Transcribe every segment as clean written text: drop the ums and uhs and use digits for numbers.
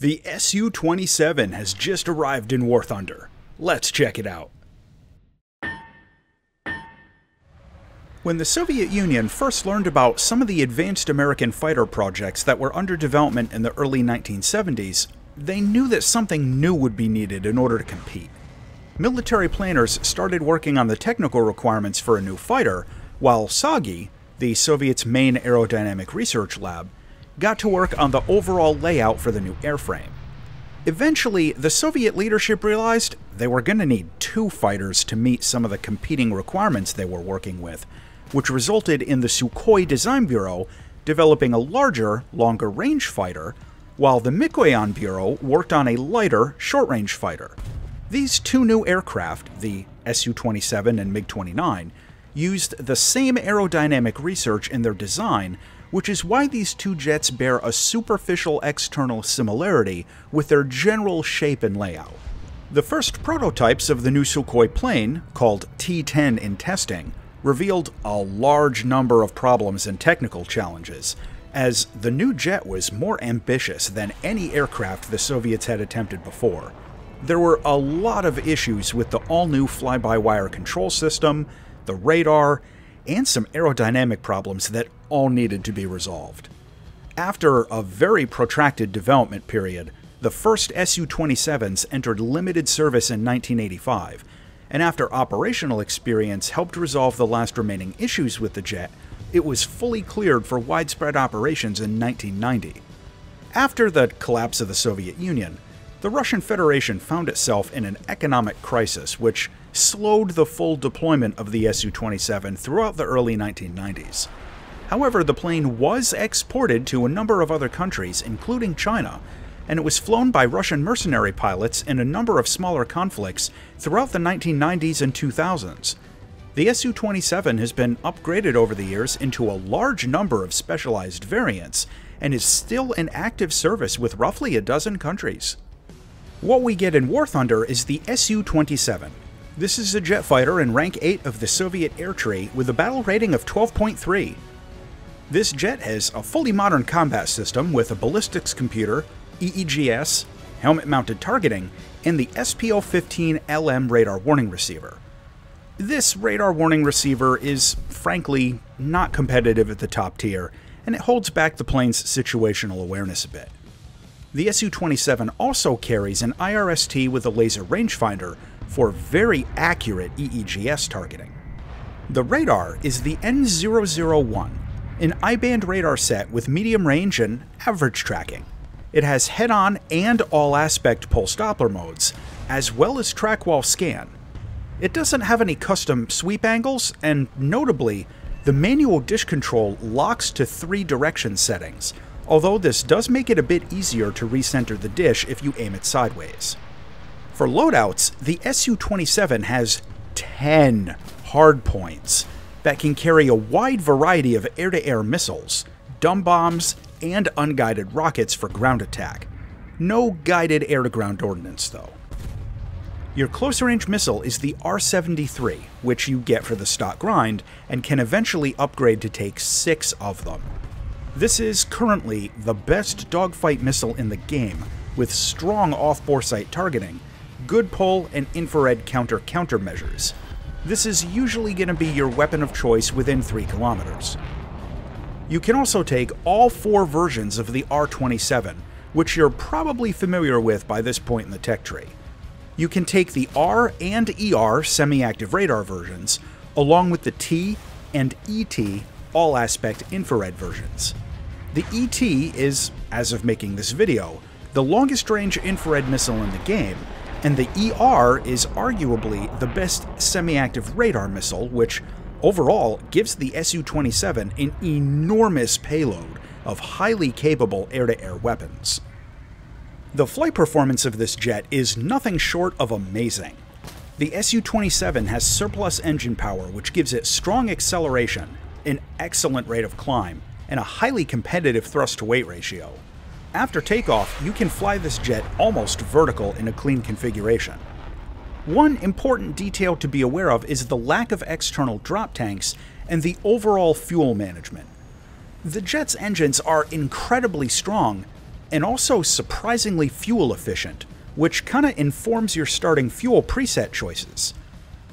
The Su-27 has just arrived in War Thunder. Let's check it out. When the Soviet Union first learned about some of the advanced American fighter projects that were under development in the early 1970s, they knew that something new would be needed in order to compete. Military planners started working on the technical requirements for a new fighter, while SAGI, the Soviets' main aerodynamic research lab, got to work on the overall layout for the new airframe. Eventually, the Soviet leadership realized they were going to need two fighters to meet some of the competing requirements they were working with, which resulted in the Sukhoi Design Bureau developing a larger, longer-range fighter, while the Mikoyan Bureau worked on a lighter, short-range fighter. These two new aircraft, the Su-27 and MiG-29, used the same aerodynamic research in their design, which is why these two jets bear a superficial external similarity with their general shape and layout. The first prototypes of the new Sukhoi plane, called T-10 in testing, revealed a large number of problems and technical challenges, as the new jet was more ambitious than any aircraft the Soviets had attempted before. There were a lot of issues with the all-new fly-by-wire control system, the radar, and some aerodynamic problems that all needed to be resolved. After a very protracted development period, the first Su-27s entered limited service in 1985, and after operational experience helped resolve the last remaining issues with the jet, it was fully cleared for widespread operations in 1990. After the collapse of the Soviet Union, the Russian Federation found itself in an economic crisis which slowed the full deployment of the Su-27 throughout the early 1990s. However, the plane was exported to a number of other countries, including China, and it was flown by Russian mercenary pilots in a number of smaller conflicts throughout the 1990s and 2000s. The Su-27 has been upgraded over the years into a large number of specialized variants and is still in active service with roughly a dozen countries. What we get in War Thunder is the Su-27. This is a jet fighter in rank 8 of the Soviet air tree with a battle rating of 12.3. This jet has a fully modern combat system with a ballistics computer, EEGS, helmet-mounted targeting, and the SPO-15LM radar warning receiver. This radar warning receiver is, frankly, not competitive at the top tier, and it holds back the plane's situational awareness a bit. The Su-27 also carries an IRST with a laser rangefinder for very accurate EEGS targeting. The radar is the N001, an I-band radar set with medium range and average tracking. It has head-on and all-aspect pulse Doppler modes, as well as track-wall scan. It doesn't have any custom sweep angles, and notably, the manual dish control locks to 3 direction settings, although this does make it a bit easier to recenter the dish if you aim it sideways. For loadouts, the Su-27 has 10 hardpoints that can carry a wide variety of air-to-air missiles, dumb bombs, and unguided rockets for ground attack. No guided air-to-ground ordnance, though. Your close-range missile is the R-73, which you get for the stock grind, and can eventually upgrade to take 6 of them. This is currently the best dogfight missile in the game, with strong off-bore sight targeting, good pull, and infrared countermeasures. This is usually going to be your weapon of choice within 3 kilometers. You can also take all 4 versions of the R-27, which you're probably familiar with by this point in the tech tree. You can take the R and ER semi-active radar versions, along with the T and ET all-aspect infrared versions. The ET is, as of making this video, the longest range infrared missile in the game, and the ER is arguably the best semi-active radar missile, which overall gives the Su-27 an enormous payload of highly capable air-to-air weapons. The flight performance of this jet is nothing short of amazing. The Su-27 has surplus engine power, which gives it strong acceleration, an excellent rate of climb, and a highly competitive thrust-to-weight ratio. After takeoff, you can fly this jet almost vertical in a clean configuration. One important detail to be aware of is the lack of external drop tanks and the overall fuel management. The jet's engines are incredibly strong, and also surprisingly fuel efficient, which kinda informs your starting fuel preset choices.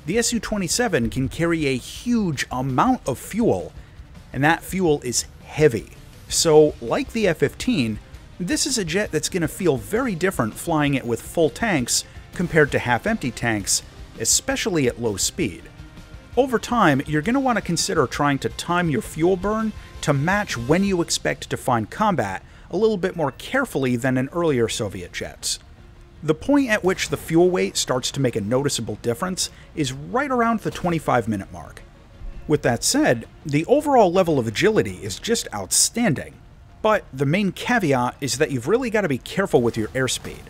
The Su-27 can carry a huge amount of fuel, and that fuel is heavy. So, like the F-15, this is a jet that's going to feel very different flying it with full tanks compared to half-empty tanks, especially at low speed. Over time, you're going to want to consider trying to time your fuel burn to match when you expect to find combat a little bit more carefully than in earlier Soviet jets. The point at which the fuel weight starts to make a noticeable difference is right around the 25-minute mark. With that said, the overall level of agility is just outstanding, but the main caveat is that you've really got to be careful with your airspeed.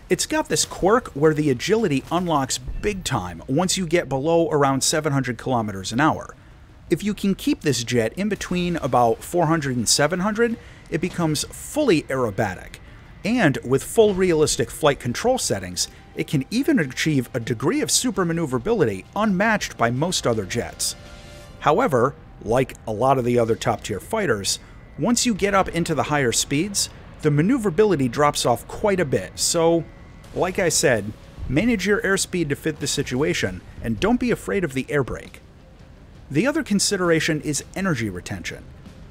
It's got this quirk where the agility unlocks big time once you get below around 700 kilometers an hour. If you can keep this jet in between about 400 and 700, it becomes fully aerobatic. And with full realistic flight control settings, it can even achieve a degree of super maneuverability unmatched by most other jets. However, like a lot of the other top-tier fighters, once you get up into the higher speeds, the maneuverability drops off quite a bit, so, like I said, manage your airspeed to fit the situation, and don't be afraid of the air brake. The other consideration is energy retention.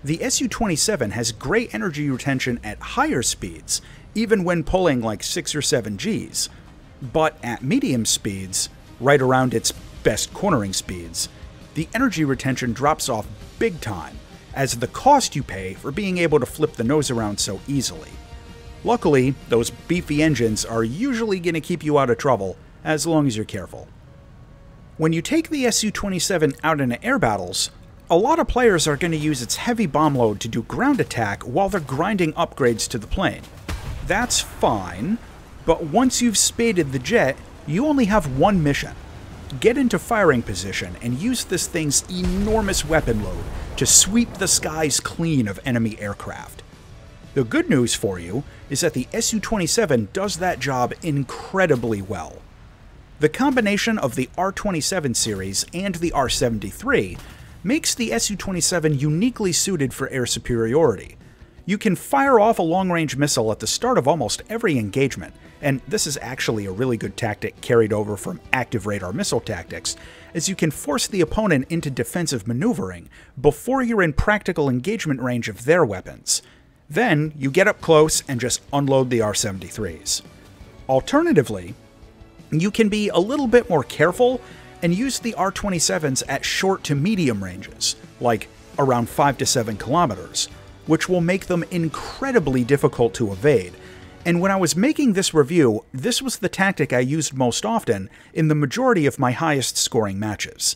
The Su-27 has great energy retention at higher speeds, even when pulling like 6 or 7 Gs, but at medium speeds, right around its best cornering speeds, the energy retention drops off big time, as the cost you pay for being able to flip the nose around so easily. Luckily, those beefy engines are usually going to keep you out of trouble, as long as you're careful. When you take the Su-27 out into air battles, a lot of players are going to use its heavy bomb load to do ground attack while they're grinding upgrades to the plane. That's fine, but once you've spaded the jet, you only have one mission. Get into firing position and use this thing's enormous weapon load to sweep the skies clean of enemy aircraft. The good news for you is that the Su-27 does that job incredibly well. The combination of the R-27 series and the R-73 makes the Su-27 uniquely suited for air superiority. You can fire off a long-range missile at the start of almost every engagement, and this is actually a really good tactic carried over from active radar missile tactics, as you can force the opponent into defensive maneuvering before you're in practical engagement range of their weapons. Then, you get up close and just unload the R-73s. Alternatively, you can be a little bit more careful and use the R-27s at short to medium ranges, like around 5 to 7 kilometers, which will make them incredibly difficult to evade. And when I was making this review, this was the tactic I used most often in the majority of my highest scoring matches.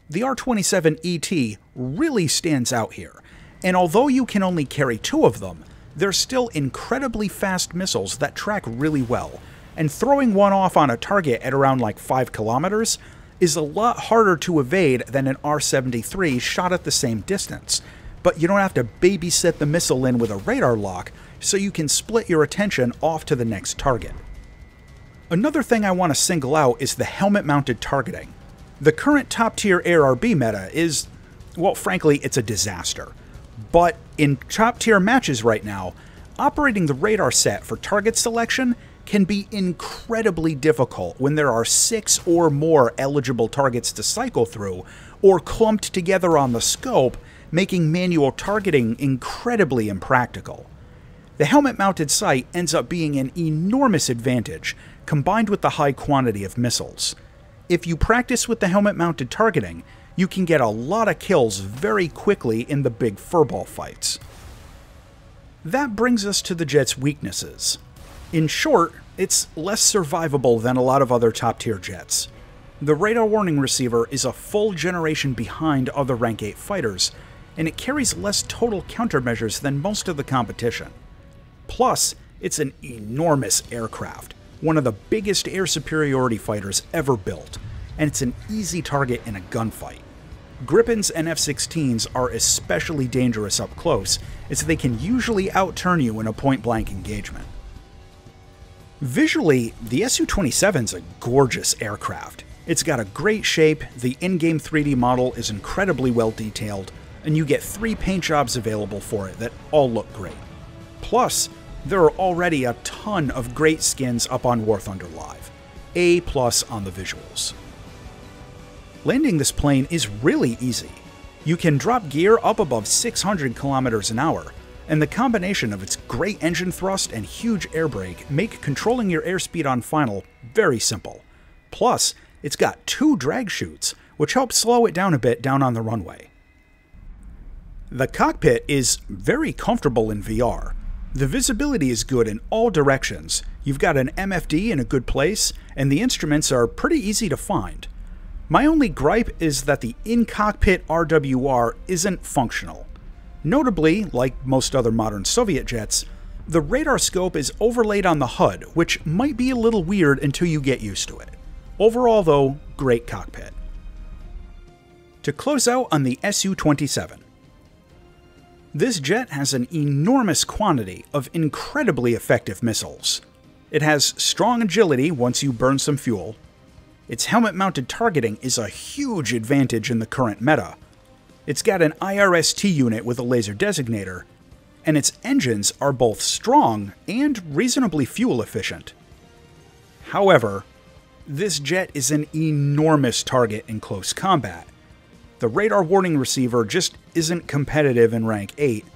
The R-27ET really stands out here, and although you can only carry 2 of them, they're still incredibly fast missiles that track really well, and throwing one off on a target at around like 5 kilometers is a lot harder to evade than an R-73 shot at the same distance, but you don't have to babysit the missile in with a radar lock, so you can split your attention off to the next target. Another thing I want to single out is the helmet-mounted targeting. The current top-tier ARB meta is, well, frankly, it's a disaster. But in top-tier matches right now, operating the radar set for target selection can be incredibly difficult when there are 6 or more eligible targets to cycle through, or clumped together on the scope, making manual targeting incredibly impractical. The helmet-mounted sight ends up being an enormous advantage, combined with the high quantity of missiles. If you practice with the helmet-mounted targeting, you can get a lot of kills very quickly in the big furball fights. That brings us to the jet's weaknesses. In short, it's less survivable than a lot of other top-tier jets. The radar warning receiver is a full generation behind other Rank 8 fighters, and it carries less total countermeasures than most of the competition. Plus, it's an enormous aircraft, one of the biggest air superiority fighters ever built, and it's an easy target in a gunfight. Gripens and F-16s are especially dangerous up close, as they can usually outturn you in a point-blank engagement. Visually, the Su-27's a gorgeous aircraft. It's got a great shape, the in-game 3D model is incredibly well detailed, and you get 3 paint jobs available for it that all look great. Plus, There are already a ton of great skins up on War Thunder Live. A+ on the visuals. Landing this plane is really easy. You can drop gear up above 600 kilometers an hour, and the combination of its great engine thrust and huge air brake make controlling your airspeed on final very simple. Plus, it's got 2 drag chutes, which help slow it down a bit down on the runway. The cockpit is very comfortable in VR. The visibility is good in all directions, you've got an MFD in a good place, and the instruments are pretty easy to find. My only gripe is that the in-cockpit RWR isn't functional. Notably, like most other modern Soviet jets, the radar scope is overlaid on the HUD, which might be a little weird until you get used to it. Overall though, great cockpit. To close out on the Su-27. This jet has an enormous quantity of incredibly effective missiles. It has strong agility once you burn some fuel. Its helmet-mounted targeting is a huge advantage in the current meta. It's got an IRST unit with a laser designator, and its engines are both strong and reasonably fuel efficient. However, this jet is an enormous target in close combat. The radar warning receiver just isn't competitive in rank 8,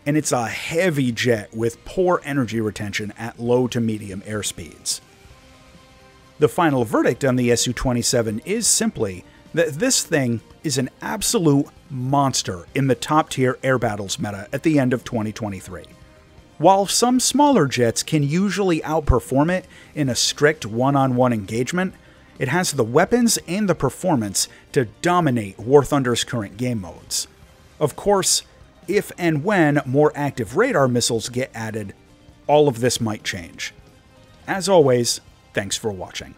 and it's a heavy jet with poor energy retention at low to medium airspeeds. The final verdict on the Su-27 is simply that this thing is an absolute monster in the top-tier air battles meta at the end of 2023. While some smaller jets can usually outperform it in a strict one-on-one engagement, it has the weapons and the performance to dominate War Thunder's current game modes. Of course, if and when more active radar missiles get added, all of this might change. As always, thanks for watching.